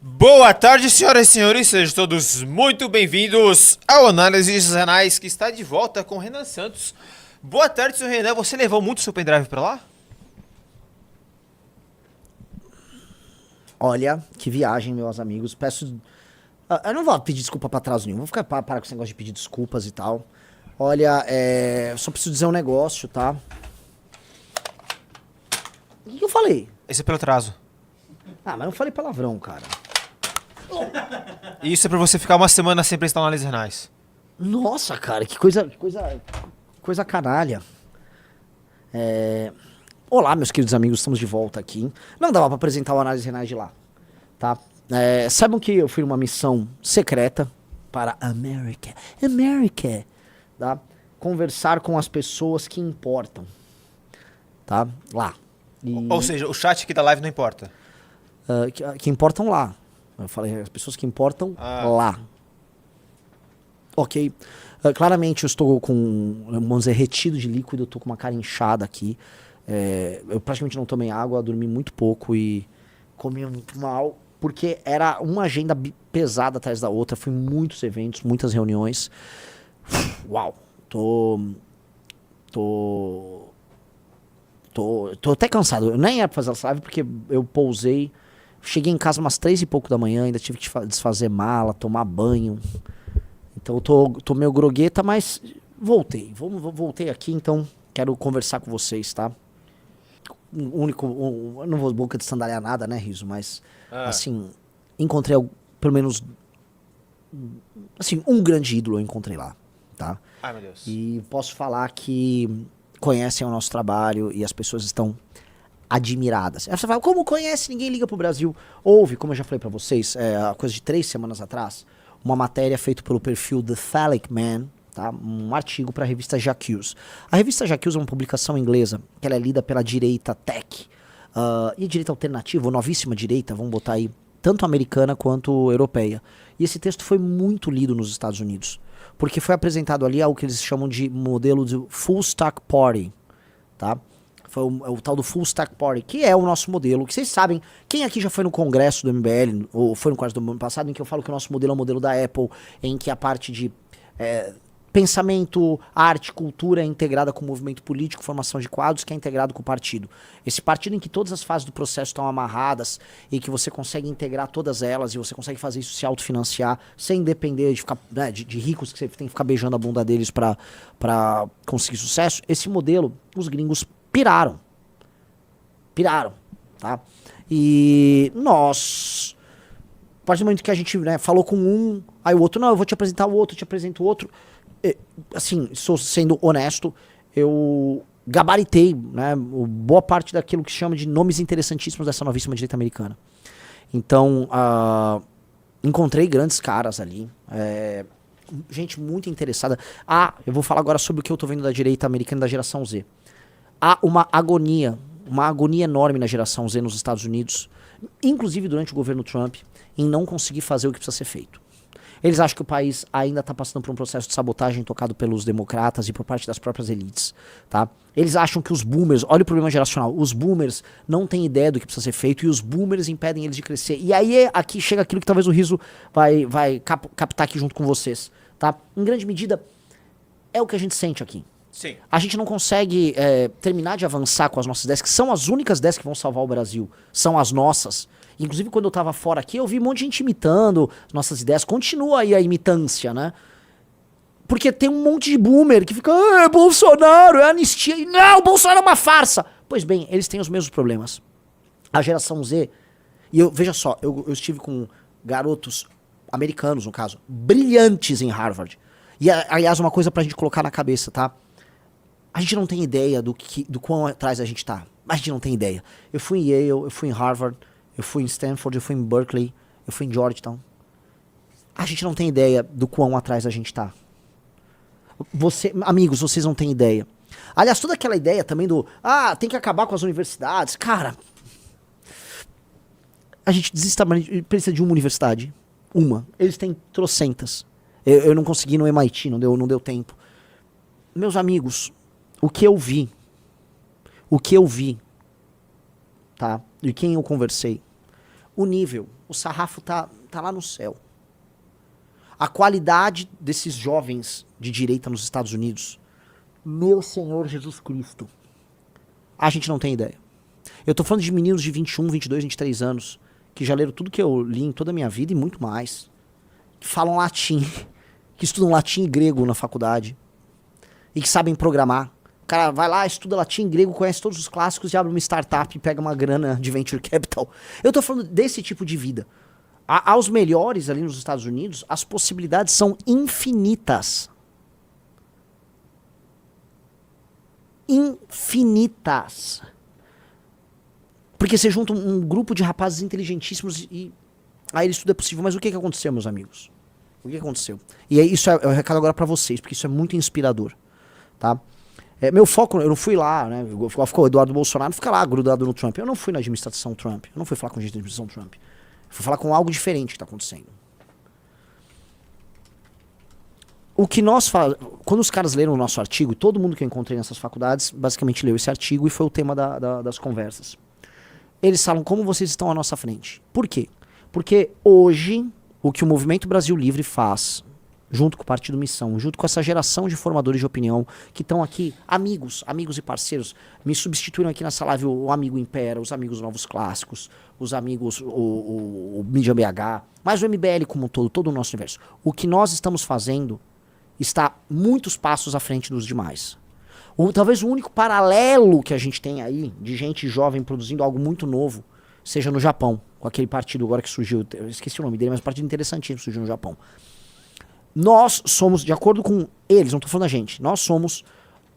Boa tarde, senhoras e senhores, sejam todos muito bem-vindos ao Análises Renais, que está de volta com o Renan Santos. Boa tarde, senhor Renan, você levou muito seu pendrive pra lá? Olha, que viagem, meus amigos. Peço. Eu não vou pedir desculpa pra trás nenhum. Vou ficar parar com esse negócio de pedir desculpas e tal. Olha, só preciso dizer um negócio, tá? O que eu falei? Esse é pelo atraso. Ah, mas eu falei palavrão, cara. E isso é pra você ficar uma semana sem prestar Análises Renais. Nossa, cara, que coisa canalha. Olá, meus queridos amigos, estamos de volta aqui. Não dava pra apresentar o Análise Renais de lá, tá? Saibam que eu fui numa missão secreta para América, tá? Conversar com as pessoas que importam, tá? Lá. Ou seja, o chat aqui da live não importa. Que importam lá. Eu falei, as pessoas que importam lá. Ok. Claramente eu estou com, vamos dizer, retido de líquido, eu estou com uma cara inchada aqui. Eu praticamente não tomei água, dormi muito pouco e comi muito mal, porque era uma agenda pesada atrás da outra. Fui muitos eventos, muitas reuniões. Uau. Tô até cansado. Eu nem ia fazer essa live porque eu pousei. Cheguei em casa umas 3 e pouco da manhã, ainda tive que desfazer mala, tomar banho. Então eu tô meio grogueta, mas voltei. Voltei aqui, então quero conversar com vocês, tá? Eu não vou boca de sandália nada, né, Riso? Mas, assim, encontrei pelo menos, assim, um grande ídolo eu encontrei lá, tá? Ai, meu Deus. E posso falar que conhecem o nosso trabalho e as pessoas estão admiradas. Aí você fala, como conhece? Ninguém liga pro Brasil. Houve, como eu já falei pra vocês, coisa de 3 semanas atrás, uma matéria feita pelo perfil The Phallic Man, tá? Um artigo para a revista J'Accuse. A revista J'Accuse é uma publicação inglesa que ela é lida pela direita tech e direita alternativa, ou novíssima direita, vamos botar aí, tanto americana quanto europeia. E esse texto foi muito lido nos Estados Unidos, porque foi apresentado ali algo que eles chamam de modelo de Full Stack Party, tá? Foi o tal do Full Stack Party, que é o nosso modelo, que vocês sabem, quem aqui já foi no congresso do MBL, ou foi no congresso do ano passado, em que eu falo que o nosso modelo é o modelo da Apple, em que a parte de pensamento, arte, cultura é integrada com o movimento político, formação de quadros, que é integrado com o partido. Esse partido em que todas as fases do processo estão amarradas e que você consegue integrar todas elas e você consegue fazer isso se autofinanciar, sem depender de ficar, né, de ricos que você tem que ficar beijando a bunda deles pra conseguir sucesso. Esse modelo, os gringos piraram, tá? E nós, a partir do momento que a gente, né, falou com um, aí o outro, não, eu vou te apresentar o outro, eu te apresento o outro. Assim, estou sendo honesto, eu gabaritei, né, boa parte daquilo que se chama de nomes interessantíssimos dessa novíssima direita americana. Então, encontrei grandes caras ali, gente muito interessada. Eu vou falar agora sobre o que eu estou vendo da direita americana da geração Z. Há uma agonia enorme na geração Z nos Estados Unidos, inclusive durante o governo Trump, em não conseguir fazer o que precisa ser feito. Eles acham que o país ainda está passando por um processo de sabotagem tocado pelos democratas e por parte das próprias elites, tá? Eles acham que os boomers, olha o problema geracional, os boomers não têm ideia do que precisa ser feito e os boomers impedem eles de crescer. E aí aqui chega aquilo que talvez o Riso vai captar aqui junto com vocês, tá? Em grande medida, é o que a gente sente aqui. Sim. A gente não consegue terminar de avançar com as nossas ideias, que são as únicas ideias que vão salvar o Brasil. São as nossas. Inclusive, quando eu tava fora aqui, eu vi um monte de gente imitando nossas ideias. Continua aí a imitância, né? Porque tem um monte de boomer que fica, Bolsonaro, é anistia. E não, Bolsonaro é uma farsa. Pois bem, eles têm os mesmos problemas. A geração Z, veja só, eu estive com garotos americanos, no caso, brilhantes em Harvard. E, aliás, uma coisa pra gente colocar na cabeça, tá? A gente não tem ideia do quão atrás a gente tá. A gente não tem ideia. Eu fui em Yale, eu fui em Harvard, eu fui em Stanford, eu fui em Berkeley, eu fui em Georgetown. A gente não tem ideia do quão atrás a gente tá. Amigos, vocês não têm ideia. Aliás, toda aquela ideia também tem que acabar com as universidades. Cara, a gente precisa de uma universidade. Uma. Eles têm trocentas. Eu não consegui ir no MIT, não deu tempo. Meus amigos, o que eu vi, tá? E quem eu conversei, o nível, o sarrafo tá lá no céu. A qualidade desses jovens de direita nos Estados Unidos, meu Senhor Jesus Cristo, a gente não tem ideia. Eu tô falando de meninos de 21, 22, 23 anos, que já leram tudo que eu li em toda a minha vida e muito mais. Que falam latim, que estudam latim e grego na faculdade. E que sabem programar. O cara vai lá, estuda latim e grego, conhece todos os clássicos e abre uma startup e pega uma grana de venture capital. Eu tô falando desse tipo de vida. Aos melhores ali nos Estados Unidos, as possibilidades são infinitas. Infinitas. Porque você junta um grupo de rapazes inteligentíssimos e aí isso tudo é possível. Mas o que aconteceu, meus amigos? O que aconteceu? E aí, isso é o recado agora pra vocês, porque isso é muito inspirador, tá? Meu foco, eu não fui lá, né? Ficou o Eduardo Bolsonaro, fica lá grudado no Trump. Eu não fui na administração Trump. Eu não fui falar com gente da administração Trump. Eu fui falar com algo diferente que tá acontecendo. O que nós falamos, quando os caras leram o nosso artigo, todo mundo que eu encontrei nessas faculdades basicamente leu esse artigo e foi o tema das conversas. Eles falam como vocês estão à nossa frente. Por quê? Porque hoje, o que o Movimento Brasil Livre faz, junto com o Partido Missão, junto com essa geração de formadores de opinião, que estão aqui, amigos e parceiros, me substituíram aqui nessa live o amigo Impera, os amigos Novos Clássicos, os amigos, o Mídia BH, mas o MBL como um todo o nosso universo. O que nós estamos fazendo está muitos passos à frente dos demais. Talvez o único paralelo que a gente tem aí, de gente jovem produzindo algo muito novo, seja no Japão, com aquele partido agora que surgiu, eu esqueci o nome dele, mas um partido interessantíssimo que surgiu no Japão. Nós somos, de acordo com eles, não estou falando da gente, nós somos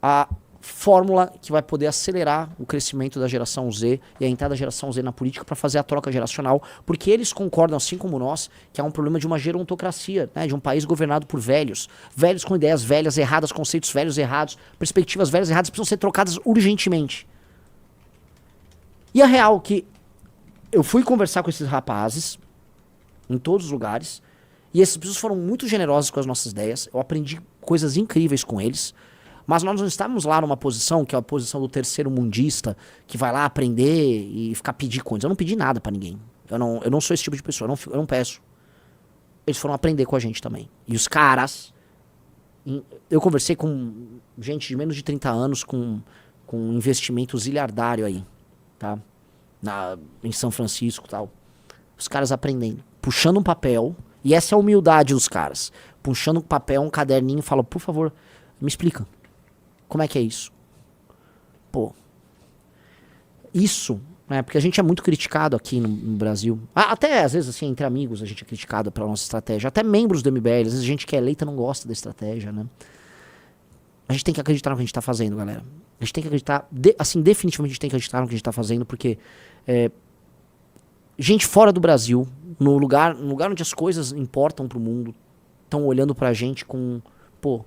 a fórmula que vai poder acelerar o crescimento da geração Z e a entrada da geração Z na política para fazer a troca geracional, porque eles concordam, assim como nós, que há um problema de uma gerontocracia, né, de um país governado por velhos com ideias velhas erradas, conceitos velhos errados, perspectivas velhas erradas, precisam ser trocadas urgentemente. E a real é que eu fui conversar com esses rapazes em todos os lugares e essas pessoas foram muito generosas com as nossas ideias, eu aprendi coisas incríveis com eles. Mas nós não estávamos lá numa posição, que é a posição do terceiro mundista, que vai lá aprender e ficar pedir coisas. Eu não pedi nada pra ninguém. Eu não sou esse tipo de pessoa, eu não peço. Eles foram aprender com a gente também. E os caras... Eu conversei com gente de menos de 30 anos com investimento ziliardário aí, tá? Em São Francisco e tal. Os caras aprendendo. Puxando um papel, e essa é a humildade dos caras. Puxando um papel, um caderninho e falam, por favor, me explica. Como é que é isso? Pô. Isso, né? Porque a gente é muito criticado aqui no Brasil. Até, às vezes, assim, entre amigos, a gente é criticado pela nossa estratégia. Até membros do MBL, às vezes a gente que é eleita não gosta da estratégia, né? A gente tem que acreditar no que a gente tá fazendo, galera. A gente tem que acreditar, assim, definitivamente a gente tem que acreditar no que a gente tá fazendo, porque gente fora do Brasil, no lugar onde as coisas importam pro mundo, estão olhando pra gente com, pô,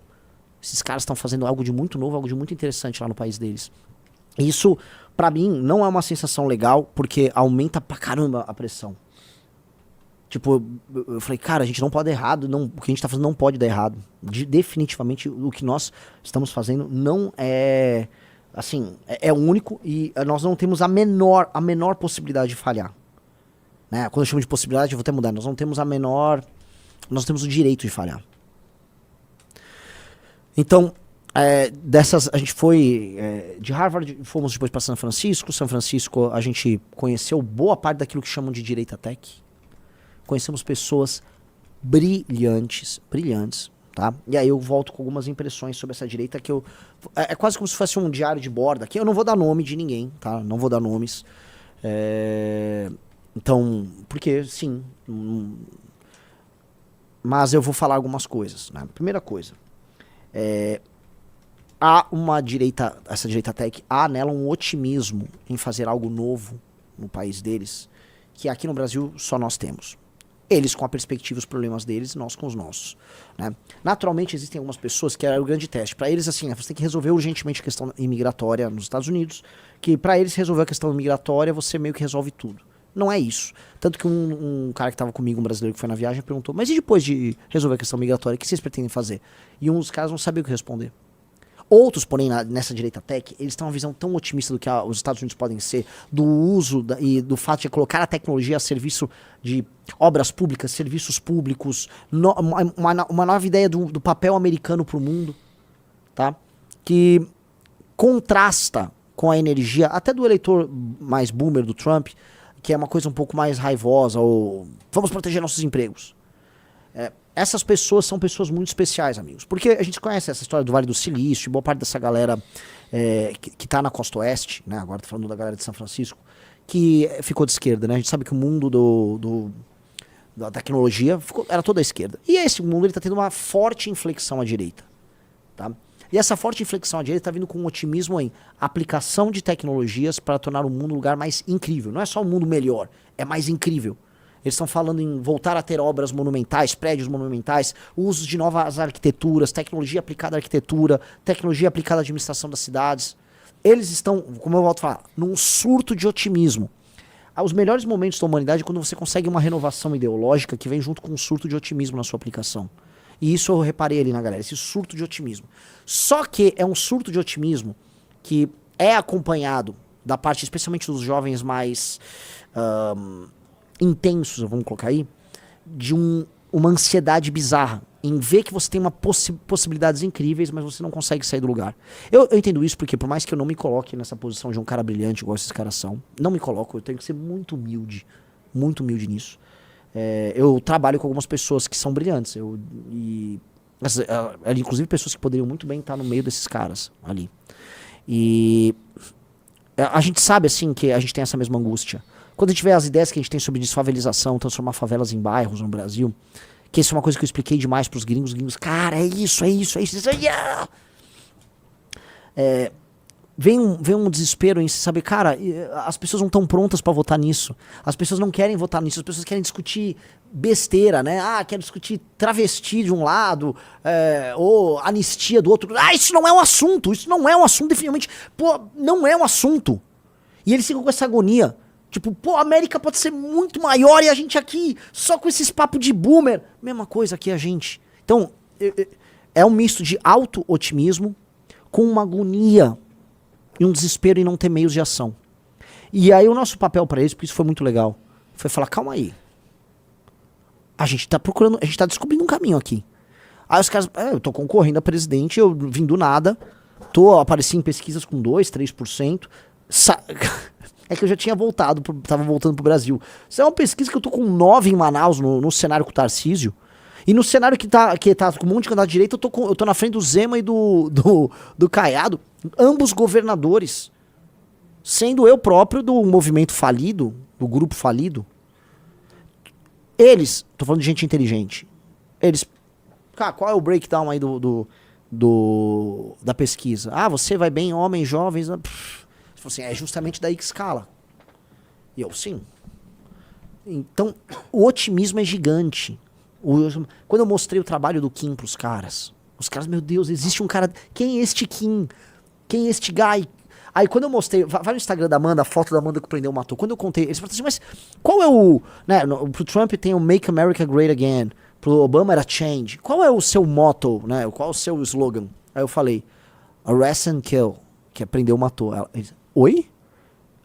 esses caras estão fazendo algo de muito novo, algo de muito interessante lá no país deles. E isso, pra mim, não é uma sensação legal, porque aumenta pra caramba a pressão. Tipo, eu falei, cara, a gente não pode dar errado, o que a gente tá fazendo não pode dar errado. Definitivamente, o que nós estamos fazendo não é, assim, é único e nós não temos a menor possibilidade de falhar. Né? Quando eu chamo de possibilidade, eu vou até mudar, nós temos o direito de falhar. Então, a gente foi de Harvard, fomos depois para São Francisco. São Francisco, a gente conheceu boa parte daquilo que chamam de direita tech. Conhecemos pessoas brilhantes, tá? E aí eu volto com algumas impressões sobre essa direita que é quase como se fosse um diário de bordo aqui. Eu não vou dar nome de ninguém, tá? Não vou dar nomes. Então, porque, sim. Mas eu vou falar algumas coisas, né? Primeira coisa. Há essa direita tech, há nela um otimismo em fazer algo novo no país deles, que aqui no Brasil só nós temos. Eles com a perspectiva, os problemas deles, nós com os nossos. Né? Naturalmente existem algumas pessoas que era o grande teste. Para eles, assim, você tem que resolver urgentemente a questão imigratória nos Estados Unidos, que para eles resolver a questão imigratória, você meio que resolve tudo. Não é isso. Tanto que um cara que estava comigo, um brasileiro que foi na viagem, perguntou, mas e depois de resolver a questão migratória, o que vocês pretendem fazer? E um dos caras não sabia o que responder. Outros, porém, nessa direita tech, eles têm uma visão tão otimista do que os Estados Unidos podem ser, do uso e do fato de colocar a tecnologia a serviço de obras públicas, serviços públicos, uma nova ideia do papel americano para o mundo, tá? Que contrasta com a energia, até do eleitor mais boomer do Trump, que é uma coisa um pouco mais raivosa, ou vamos proteger nossos empregos. Essas pessoas são pessoas muito especiais, amigos. Porque a gente conhece essa história do Vale do Silício, boa parte dessa galera que tá na costa oeste, né? Agora tô falando da galera de São Francisco, que ficou de esquerda, né? A gente sabe que o mundo da tecnologia era toda à esquerda. E esse mundo ele tá tendo uma forte inflexão à direita, tá? E essa forte inflexão à direita tá vindo com um otimismo em aplicação de tecnologias para tornar o mundo um lugar mais incrível. Não é só um mundo melhor, é mais incrível. Eles estão falando em voltar a ter obras monumentais, prédios monumentais, uso de novas arquiteturas, tecnologia aplicada à arquitetura, tecnologia aplicada à administração das cidades. Eles estão, como eu volto a falar, num surto de otimismo. Os melhores momentos da humanidade é quando você consegue uma renovação ideológica que vem junto com um surto de otimismo na sua aplicação. E isso eu reparei ali na galera, esse surto de otimismo. Só que é um surto de otimismo que é acompanhado da parte, especialmente dos jovens mais intensos, vamos colocar aí, de uma ansiedade bizarra em ver que você tem possibilidades incríveis, mas você não consegue sair do lugar. Eu entendo isso porque, por mais que eu não me coloque nessa posição de um cara brilhante, igual esses caras são, não me coloco, eu tenho que ser muito humilde nisso. Eu trabalho com algumas pessoas que são brilhantes, inclusive pessoas que poderiam muito bem estar no meio desses caras ali. E a gente sabe, assim, que a gente tem essa mesma angústia. Quando a gente vê as ideias que a gente tem sobre desfavelização, transformar favelas em bairros no Brasil, que isso é uma coisa que eu expliquei demais pros gringos, cara, é isso. Yeah! Vem um desespero em saber, cara, as pessoas não estão prontas pra votar nisso. As pessoas não querem votar nisso, as pessoas querem discutir besteira, né? Quero discutir travesti de um lado, ou anistia do outro. Isso não é um assunto, definitivamente. Pô, não é um assunto. E eles ficam com essa agonia. Tipo, a América pode ser muito maior e a gente aqui, só com esses papos de boomer. Mesma coisa aqui a gente. Então, é um misto de auto-otimismo com uma agonia e um desespero em não ter meios de ação. E aí o nosso papel pra eles, porque isso foi muito legal, foi falar, calma aí. A gente tá descobrindo um caminho aqui. Aí os caras, eu tô concorrendo a presidente, eu vim do nada, apareci em pesquisas com 2%, 3%. É que eu já tinha tava voltando pro Brasil. Isso é uma pesquisa que eu tô com 9 em Manaus, no cenário com o Tarcísio. E no cenário que tá com um monte de candidato de direita, eu tô na frente do Zema e do Caiado, ambos governadores. Sendo eu próprio do movimento falido, do grupo falido. Eles, tô falando de gente inteligente. Eles, cara, qual é o breakdown aí da pesquisa? Você vai bem, homens, jovens... Assim, é justamente daí que escala. E eu, sim. Então, o otimismo é gigante. Quando eu mostrei o trabalho do Kim pros caras, os caras, meu Deus, existe um cara... Quem é este Kim? Quem é este guy? Aí quando eu mostrei... Vai no Instagram da Amanda, a foto da Amanda que prendeu matou. Quando eu contei, eles falaram assim, mas qual é o... Né, pro Trump tem o Make America Great Again. Pro Obama era Change. Qual é o seu motto, né? Qual é o seu slogan? Aí eu falei, Arrest and Kill. Que é prendeu matou. Oi?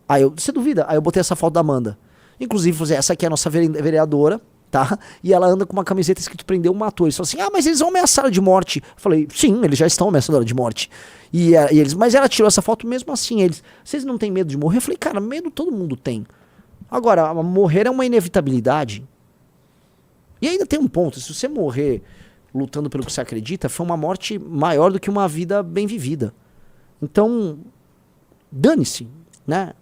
Aí você duvida? Aí eu botei essa foto da Amanda. Inclusive, essa aqui é a nossa vereadora, tá? E ela anda com uma camiseta escrito prendeu, matou. Eles falam assim, mas eles vão ameaçar de morte. Eu falei, sim, eles já estão ameaçando ela de morte. E eles, mas ela tirou essa foto mesmo assim. Vocês não têm medo de morrer? Eu falei, cara, medo todo mundo tem. Agora, morrer é uma inevitabilidade. E ainda tem um ponto, se você morrer lutando pelo que você acredita, foi uma morte maior do que uma vida bem vivida. Então... dane-se, né?